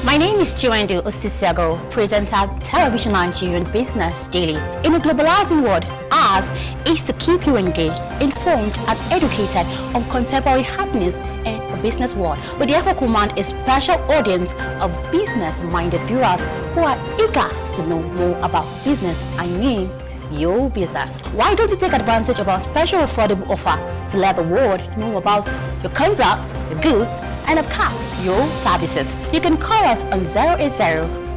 My name is Chiwendu Osisiago, presenter of Television Nigerian Business Daily. In a globalizing world, ours is to keep you engaged, informed and educated on contemporary happenings in the business world. We therefore command a special audience of business-minded viewers who are eager to know more about business, your business. Why don't you take advantage of our special affordable offer to let the world know about your concepts, your goods, and of course, your services? You can call us on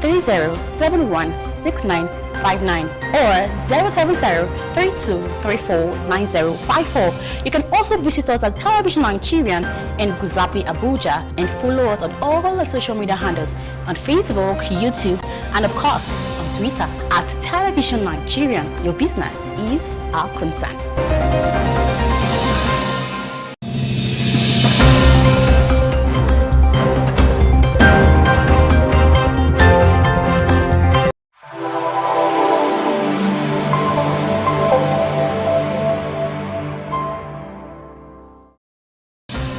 080-3071-6959 or 070-3234-9054. You can also visit us at Television Nigerian in Guzapi, Abuja, and follow us on all the social media handles on Facebook, YouTube, and of course, on Twitter at Television Nigerian. Your business is our concern.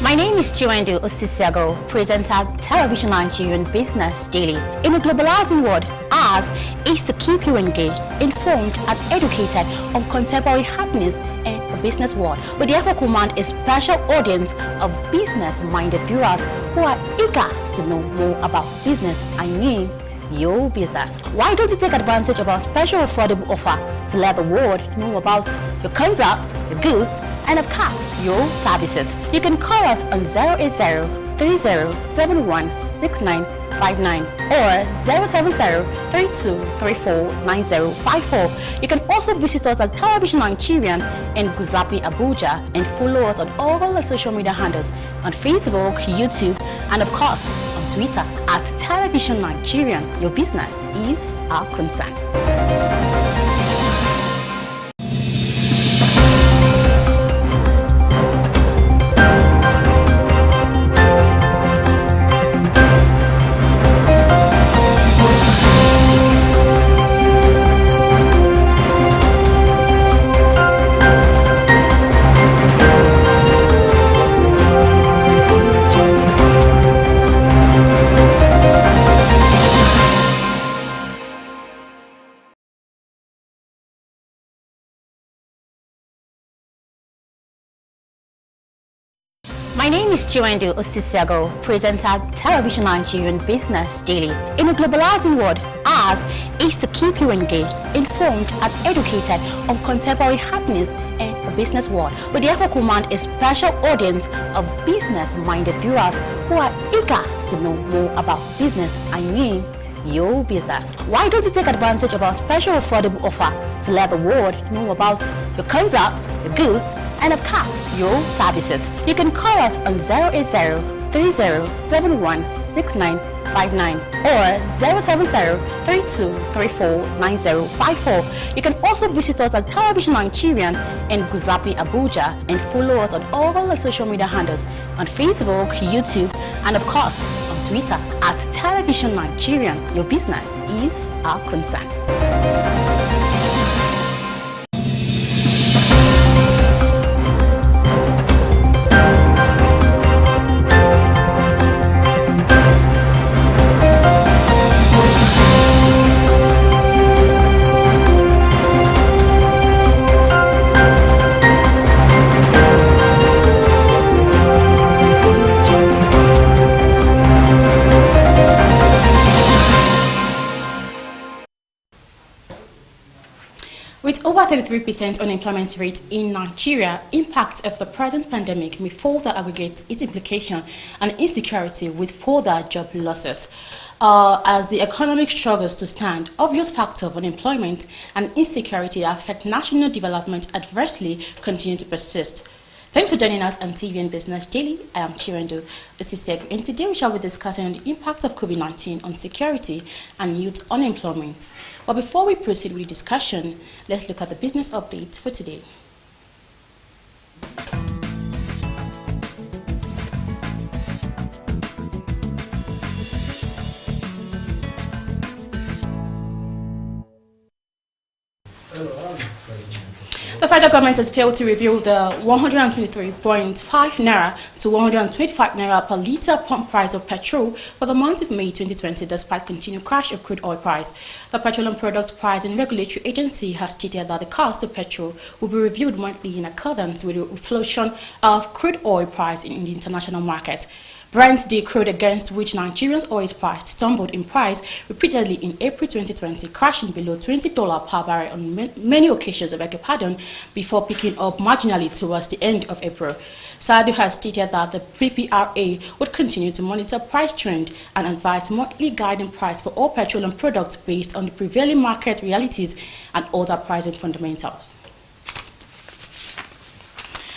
My name is Chiwendu Osisiago, presenter of Television Nigerian Business Daily. In a globalizing world, ours is to keep you engaged, informed and educated on contemporary happenings in the business world. We therefore command a special audience of business-minded viewers who are eager to know more about business, your business. Why don't you take advantage of our special affordable offer to let the world know about your concepts, your goods, and of course, your services? You can call us on 080-3071-6959 or 070-3234-9054. You can also visit us at Television Nigerian in Guzapi, Abuja, and follow us on all the social media handles on Facebook, YouTube, and of course, on Twitter at Television Nigerian. Your business is our concern. My name is Chiwendu Osisiago, presenter of Television Nigerian Business Daily. In a globalizing world, ours is to keep you engaged, informed and educated on contemporary happenings in the business world. We therefore command a special audience of business-minded viewers who are eager to know more about business, your business. Why don't you take advantage of our special affordable offer to let the world know about your concepts, your goods, and of course, your services? You can call us on 080-3071-6959 or 070-3234-9054. You can also visit us at Television Nigerian in Guzapi, Abuja, and follow us on all the social media handles on Facebook, YouTube, and of course, on Twitter at Television Nigerian. Your business is our concern. With over 33% unemployment rate in Nigeria, impact of the present pandemic may further aggravate its implication and insecurity with further job losses. As the economic struggles to stand, obvious factors of unemployment and insecurity that affect national development adversely continue to persist. Thanks for joining us on TVN Business Daily. I am Chiwendu Osisiago, and today we shall be discussing on the impact of COVID-19 on security and youth unemployment. But before we proceed with the discussion, let's look at the business update for today. The federal government has failed to review the 123.5 naira to 125 naira per litre pump price of petrol for the month of May 2020 despite continued crash of crude oil price. The Petroleum Product Price and Regulatory Agency has stated that the cost of petrol will be reviewed monthly in accordance with the inflation of crude oil price in the international market. Brent crude, against which Nigeria's oil price stumbled in price repeatedly in April 2020, crashing below $20 per barrel on many occasions, before picking up marginally towards the end of April. Sadu has stated that the PPRA would continue to monitor price trend and advise monthly guiding price for all petroleum products based on the prevailing market realities and other pricing fundamentals.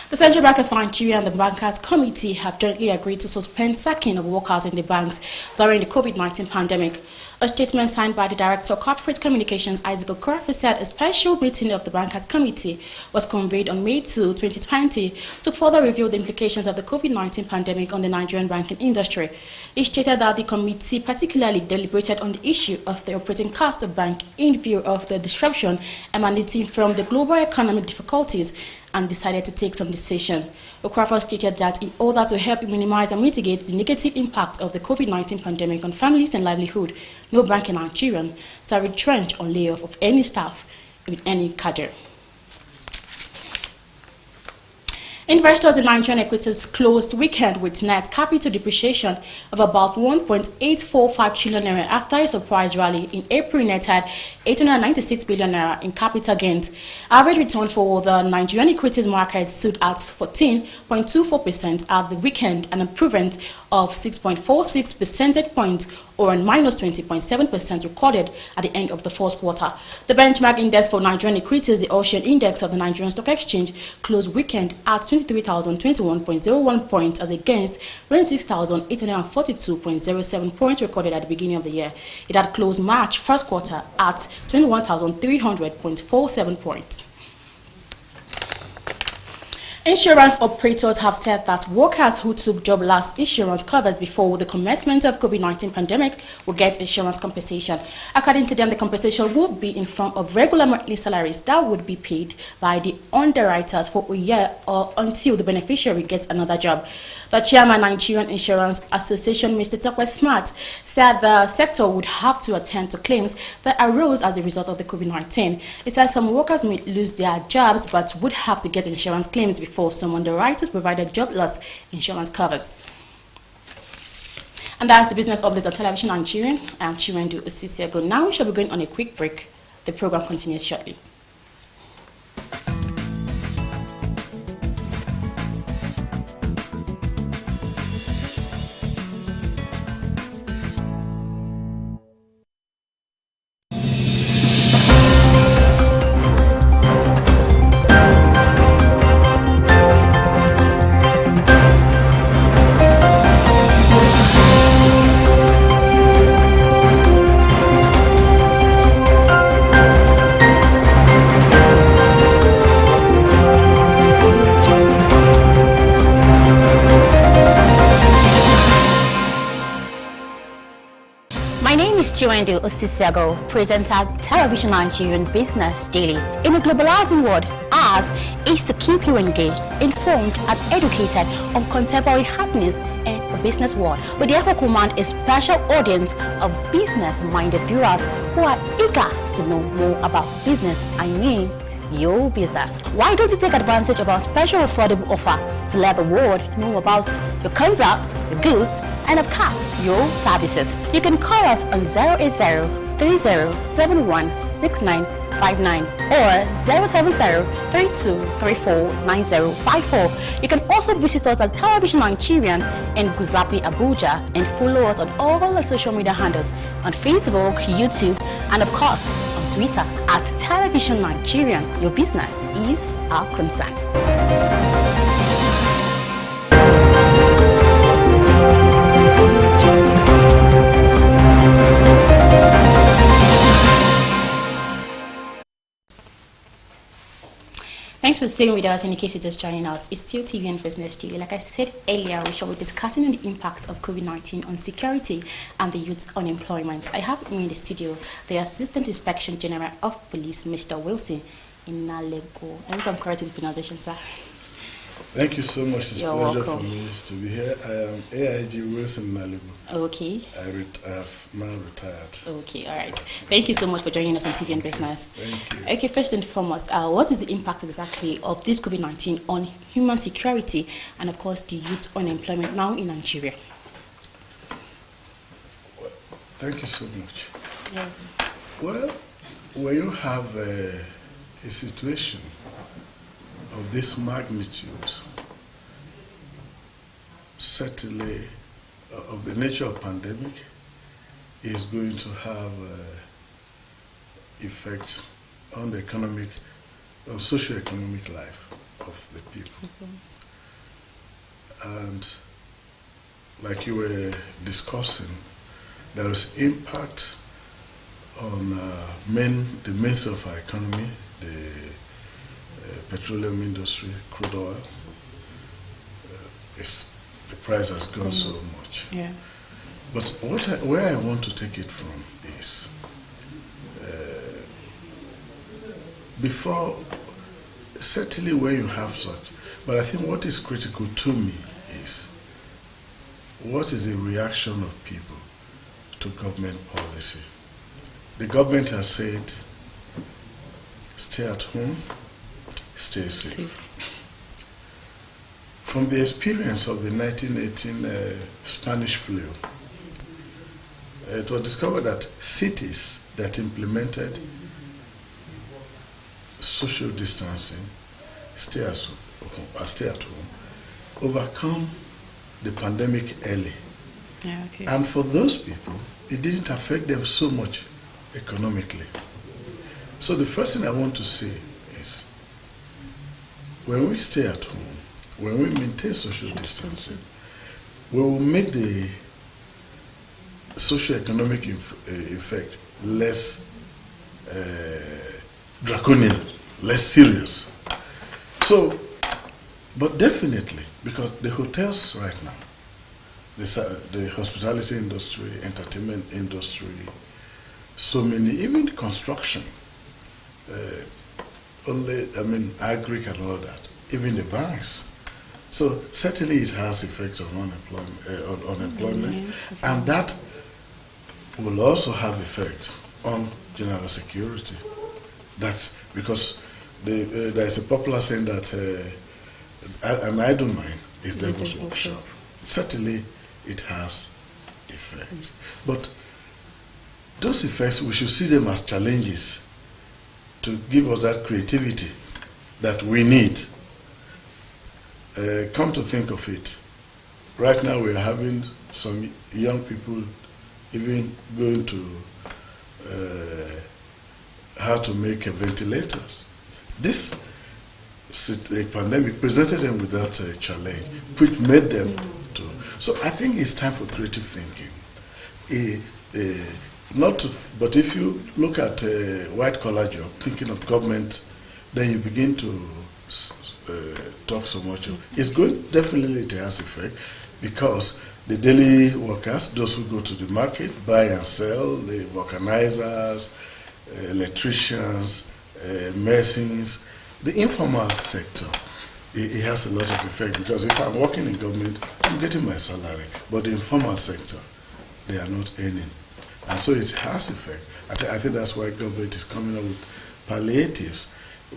The Central Bank of Nigeria and the Bankers Committee have jointly agreed to suspend sacking of workers in the banks during the Covid-19 pandemic. A statement signed by the Director of Corporate Communications, Isaac Okorafor, said a special meeting of the Bankers Committee was convened on May 2, 2020 to further review the implications of the Covid-19 pandemic on the Nigerian banking industry. It stated that the committee particularly deliberated on the issue of the operating cost of bank in view of the disruption emanating from the global economic difficulties and decided to take some decision. Okorafor stated that in order to help minimize and mitigate the negative impact of the COVID-19 pandemic on families and livelihood, no bank in Nigeria shall retrench or lay off of any staff with any cadre. Investors in Nigerian equities closed weekend with net capital depreciation of about 1.845 trillion naira after a surprise rally in April netted 896 billion naira in capital gains. Average return for the Nigerian equities market stood at 14.24% at the weekend, an improvement of 6.46 percentage points or a minus 20.7% recorded at the end of the first quarter. The benchmark index for Nigerian equities, the Ocean Index of the Nigerian Stock Exchange, closed weekend at 23,021.01 points as against 26,842.07 points recorded at the beginning of the year. It had closed March first quarter at 21,300.47 points. Insurance operators have said that workers who took job loss insurance covers before the commencement of COVID-19 pandemic will get insurance compensation. According to them, the compensation would be in form of regular monthly salaries that would be paid by the underwriters for a year or until the beneficiary gets another job. The chairman of Nigerian Insurance Association, Mr. Tokwe Smart, said the sector would have to attend to claims that arose as a result of the COVID-19. He said some workers may lose their jobs but would have to get insurance claims before some underwriters provided job loss insurance covers. And that's the business update on Television Nigerian. I'm Chiwendu Osisiago. Now we shall be going on a quick break. The program continues shortly. Chiwendu Osisiago, presenter Television Nigerian Business Daily. In a globalizing world, ours is to keep you engaged, informed and educated on contemporary happenings in the business world. We therefore command a special audience of business-minded viewers who are eager to know more about business, your business. Why don't you take advantage of our special affordable offer to let the world know about your concepts, your goods, and of course, your services? You can call us on 080-3071-6959 or 070-3234-9054. You can also visit us at Television Nigerian in Guzapi, Abuja, and follow us on all our social media handles on Facebook, YouTube, and of course, on Twitter at Television Nigerian. Your business is our concern. Thanks for staying with us. In case you're just joining us, it's still TV and Business TV. Like I said earlier, we shall be discussing the impact of COVID-19 on security and the youth's unemployment. I have in the studio the Assistant Inspection General of Police, Mr. Wilson. Inalego. I hope I'm correct in the pronunciation, sir. Thank you so much. It's a You're pleasure welcome. for me to be here. I am AIG Wilson Nalibu. Okay. I have now retired. Okay, all right. Thank you so much for joining us on TV and Business. Thank you. Okay, first and foremost, what is the impact exactly of this COVID-19 on human security and, of course, the youth unemployment now in Nigeria? Well, thank you so much. Yeah. Well, when you have a situation of this magnitude, certainly of the nature of pandemic, is going to have effects on the economic, on socio-economic life of the people. And like you were discussing, there is impact on the mains of our economy, the petroleum industry, crude oil. The price has gone so much. Yeah. But where I want to take it from is, before, certainly where you have such, but I think what is critical to me is, what is the reaction of people to government policy? The government has said, stay at home, stay safe. From the experience of the 1918 Spanish flu, it was discovered that cities that implemented social distancing, stay at home, overcome the pandemic early. Yeah, okay. And for those people, it didn't affect them so much economically. So the first thing I want to say is, when we stay at home, when we maintain social distancing, we will make the socio-economic effect less draconian, less serious. So, but definitely, because the hotels right now, the hospitality industry, entertainment industry, so many, even construction, agric and all that, even the banks. So certainly it has effects on unemployment, and that will also have effect on general security. That's because there is a popular saying that an idle mind is devil's workshop. Certainly it has effects. But those effects, we should see them as challenges to give us that creativity that we need. Come to think of it, right now we are having some young people even going to how to make ventilators. This pandemic presented them with that challenge, which made them to. So I think it's time for creative thinking. But if you look at white collar job, thinking of government, then you begin to talk so much of. It's going definitely to has effect, because the daily workers, those who go to the market, buy and sell, the vulcanizers, electricians, masons, the informal sector, it has a lot of effect, because if I'm working in government, I'm getting my salary, but the informal sector, they are not earning. And so it has effect. I think that's why government is coming up with palliatives.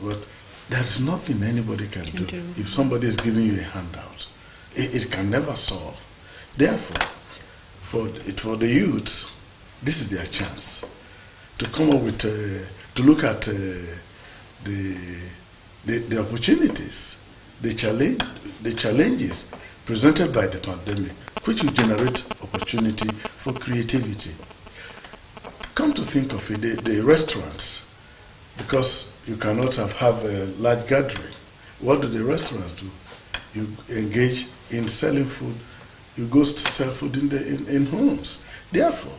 But there is nothing anybody can do. If somebody is giving you a handout, it can never solve. Therefore, for the youths, this is their chance to come up with, to look at the opportunities, the challenges presented by the pandemic, which will generate opportunity for creativity. Come to think of it, the restaurants, because you cannot have a large gathering. What do the restaurants do? You engage in selling food. You go to sell food in homes. Therefore,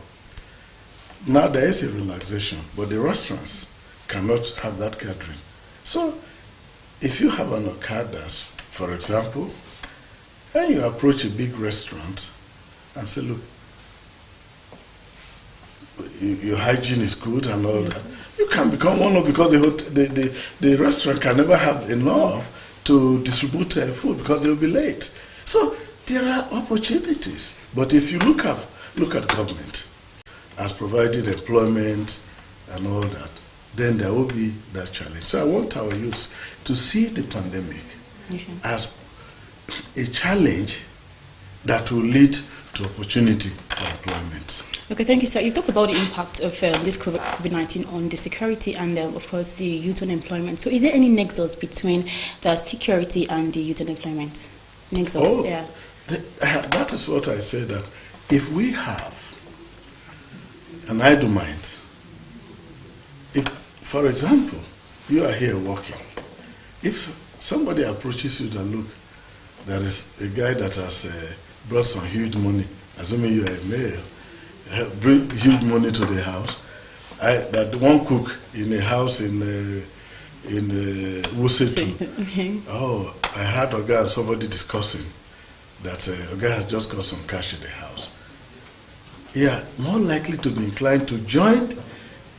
now there is a relaxation, but the restaurants cannot have that gathering. So, if you have an Okada, for example, and you approach a big restaurant and say, look, your hygiene is good and all that, you can become one of, because the restaurant can never have enough to distribute food because they will be late. So there are opportunities. But if you look at government as providing employment and all that, then there will be that challenge. So I want our youths to see the pandemic as a challenge that will lead to opportunity for employment. Okay, thank you, sir. You've talked about the impact of this COVID-19 on the security and, of course, the youth unemployment. So is there any nexus between the security and the youth unemployment? Nexus, yeah. That is what I say, that if we have an idle mind, if, for example, you are here working, if somebody approaches you that, look, there is a guy that has brought some huge money, assuming you are a male, bring huge money to the house. That one cook in a house in Wusetu. Okay. Oh, I heard Oga and somebody discussing that Oga has just got some cash in the house. Yeah, more likely to be inclined to join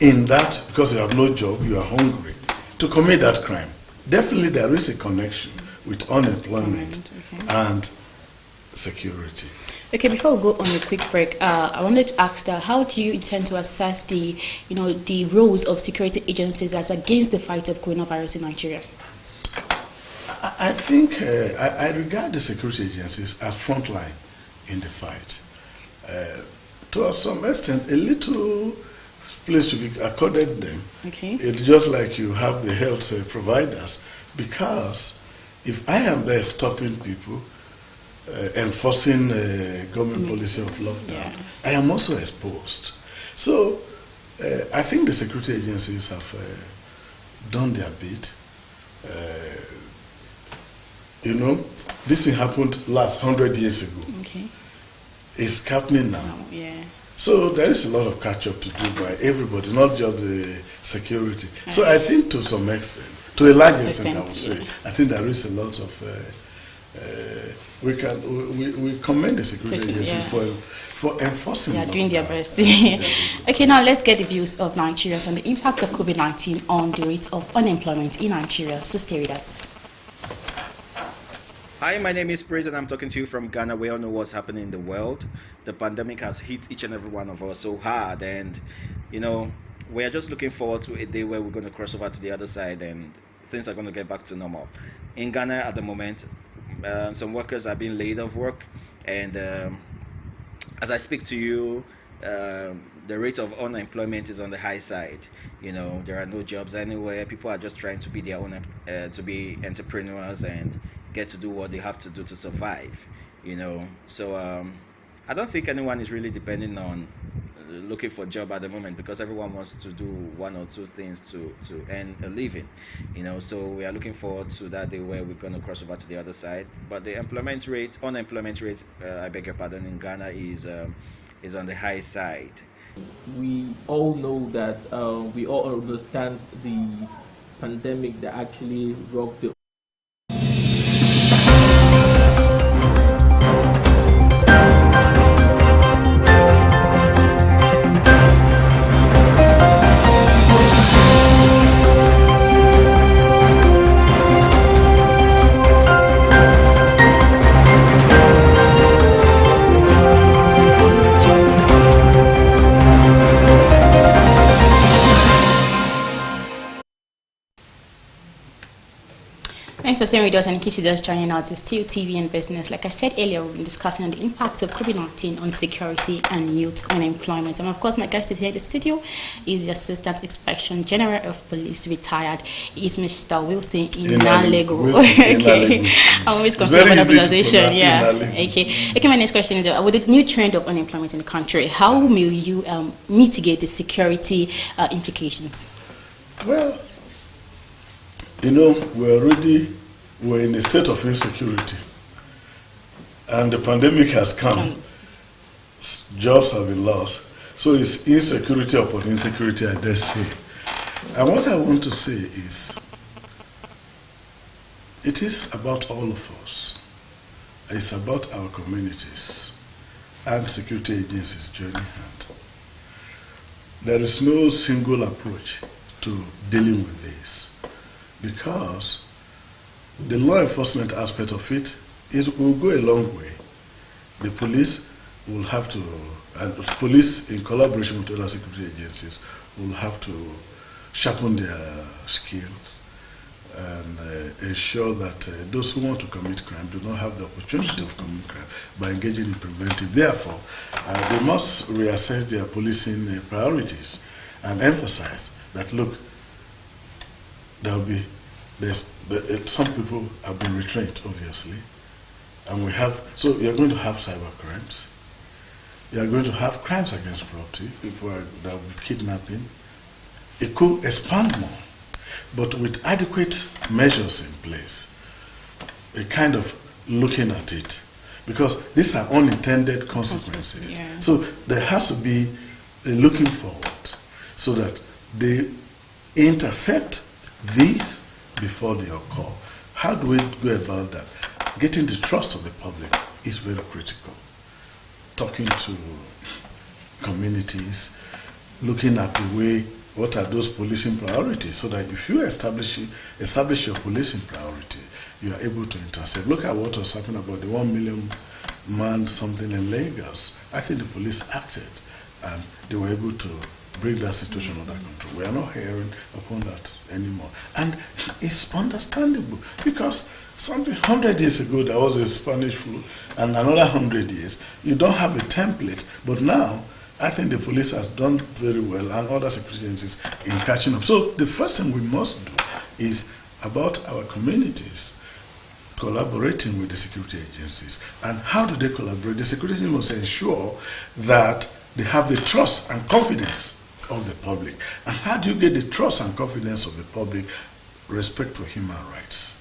in that, because you have no job, you are hungry, to commit that crime. Definitely there is a connection with unemployment and security. Okay, before we go on a quick break, I wanted to ask that how do you intend to assess the roles of security agencies as against the fight of coronavirus in Nigeria? I think I regard the security agencies as frontline in the fight. To some extent, a little place should be accorded them. Okay. It's just like you have the health providers, because if I am there stopping people, enforcing government policy of lockdown, I am also exposed. So I think the security agencies have done their bit. This thing happened last 100 years ago. Okay. It's happening now. So there is a lot of catch-up to do by everybody, not just the security. So I think to some extent, to a large extent, I would say, I think there is a lot of we commend the security agencies for enforcing. They are doing their best. Okay, now let's get the views of Nigerians on the impact of COVID-19 on the rate of unemployment in Nigeria. So stay with us. Hi, my name is Praise and I'm talking to you from Ghana. We all know what's happening in the world. The pandemic has hit each and every one of us so hard, and we are just looking forward to a day where we're going to cross over to the other side and things are going to get back to normal. In Ghana at the moment, some workers are being laid off work, and as I speak to you, the rate of unemployment is on the high side. There are no jobs anywhere. People are just trying to be their own, to be entrepreneurs and get to do what they have to do to survive. So I don't think anyone is really depending on looking for a job at the moment, because everyone wants to do one or two things to earn a living. So we are looking forward to that day where we're going to cross over to the other side. But the unemployment rate, I beg your pardon, in Ghana is on the high side. We all know that we all understand the pandemic that actually rocked the Thanks for staying with us, and in case you're just joining out, it's still TV and business. Like I said earlier, we've been discussing on the impact of COVID-19 on security and youth unemployment. And of course, my guest is here in the studio is the Assistant Inspection General of Police, retired. Is Mr. Wilson Inalego. Okay. I'm always confused about the pronunciation. Yeah. Okay, my next question is, with the new trend of unemployment in the country, how will you mitigate the security implications? Well, we're in a state of insecurity, and the pandemic has come. Jobs have been lost, so it's insecurity upon insecurity, I dare say. And what I want to say is, it is about all of us. It's about our communities and security agencies joining hand. there is no single approach to dealing with this, because the law enforcement aspect of it will go a long way. The police will have to, and police in collaboration with other security agencies will have to sharpen their skills and ensure that those who want to commit crime do not have the opportunity of committing crime by engaging in preventive. Therefore, they must reassess their policing priorities and emphasize that, look, some people have been retrained, obviously, and so you're going to have cyber crimes, you are going to have crimes against property, people that will be kidnapping. It could expand more, but with adequate measures in place, a kind of looking at it, because these are unintended consequences. Yeah. So there has to be a looking forward so that they intercept these before they occur. How do we go about that? Getting the trust of the public is very critical. Talking to communities, looking at the way, what are those policing priorities, so that if you establish your policing priority, you are able to intercept. Look at what was happening about the 1 million man something in Lagos. I think the police acted and they were able to bring that situation under control. We are not hearing upon that anymore. And it's understandable, because something 100 years ago there was a Spanish flu, and another 100 years, you don't have a template. But now, I think the police has done very well, and other security agencies, in catching up. So the first thing we must do is about our communities collaborating with the security agencies. And how do they collaborate? The security agencies must ensure that they have the trust and confidence of the public. And how do you get the trust and confidence of the public? Respect for human rights.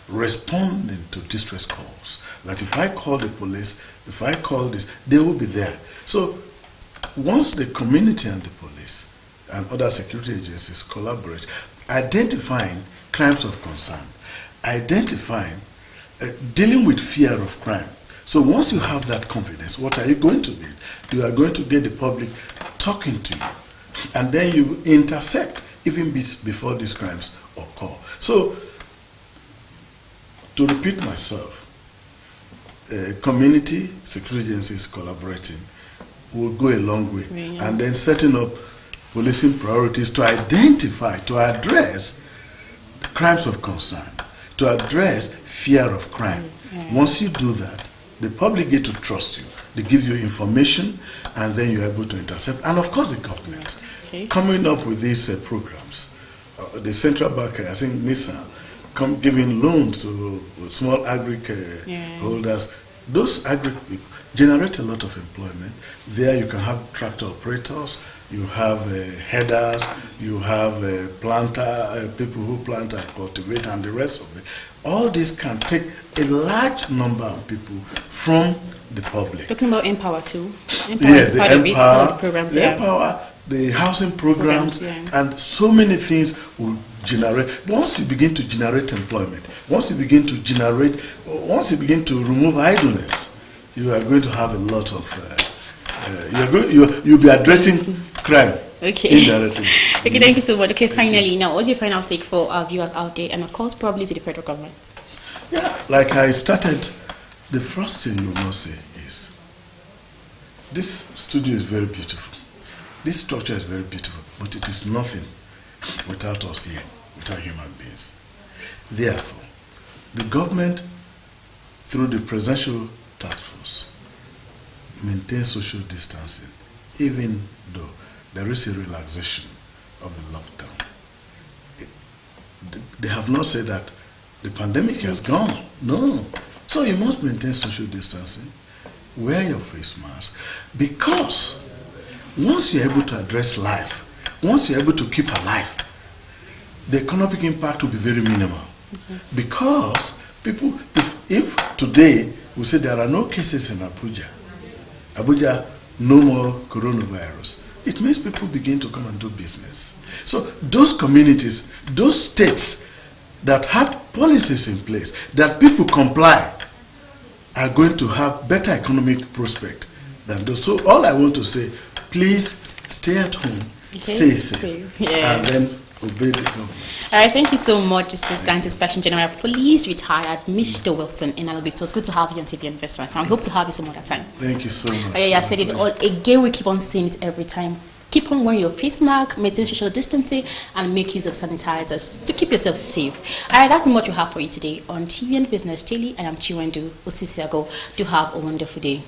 Responding to distress calls. That if I call the police, if I call this, they will be there. So once the community and the police and other security agencies collaborate, identifying crimes of concern, identifying, dealing with fear of crime. So once you have that confidence, what are you going to get? You are going to get the public talking to you, and then you intercept even before these crimes occur. So, to repeat myself, community security agencies collaborating will go a long way. Yeah. And then setting up policing priorities to identify, to address crimes of concern, to address fear of crime. Yeah. Once you do that, the public get to trust you. They give you information, and then you're able to intercept. And of course, the government. Okay. Coming up with these programs, the central bank, I think NISA, giving loans to small agri holders. Those agri people generate a lot of employment. There you can have tractor operators, you have headers, you have planter, people who plant and cultivate, and the rest of it. All this can take a large number of people from the public. Talking about Empower too. Yes, the Empower, programs, the Empower, the housing programs, and so many things will generate. Once you begin to generate employment, once you begin to remove idleness, you are going to have a lot of, you'll be addressing crime. Okay. Indirectly. Okay, thank you so much. Okay, finally, now, what's your final take for our viewers out there, and of course, probably to the federal government? Yeah, like I started, the first thing you must say is, this studio is very beautiful. This structure is very beautiful, but it is nothing without us here, without human beings. Therefore, the government, through the presidential task force, maintains social distancing, even though there is a relaxation of the lockdown. They have not said that the pandemic has gone. No. So you must maintain social distancing, wear your face mask, because once you're able to address life, once you're able to keep alive, the economic impact will be very minimal. Because people, if today we say there are no cases in Abuja, no more coronavirus, it means people begin to come and do business. So those communities, those states that have policies in place, that people comply, are going to have better economic prospect than those. So all I want to say, please stay at home, Okay. Stay safe. Yeah. And then obey the government. All right, thank you so much, Assistant Inspection General Police, retired Mr. Wilson in Alabama. It was good to have you on TVN Business, and we hope to have you some other time. Thank you so much. Oh, yeah, I said it all again. We keep on saying it every time. Keep on wearing your face mask, maintain social distancing, and make use of sanitizers to keep yourself safe. All right, that's what we have for you today on TVN Business Daily. I am Chiwendu Osisiago. Do have a wonderful day.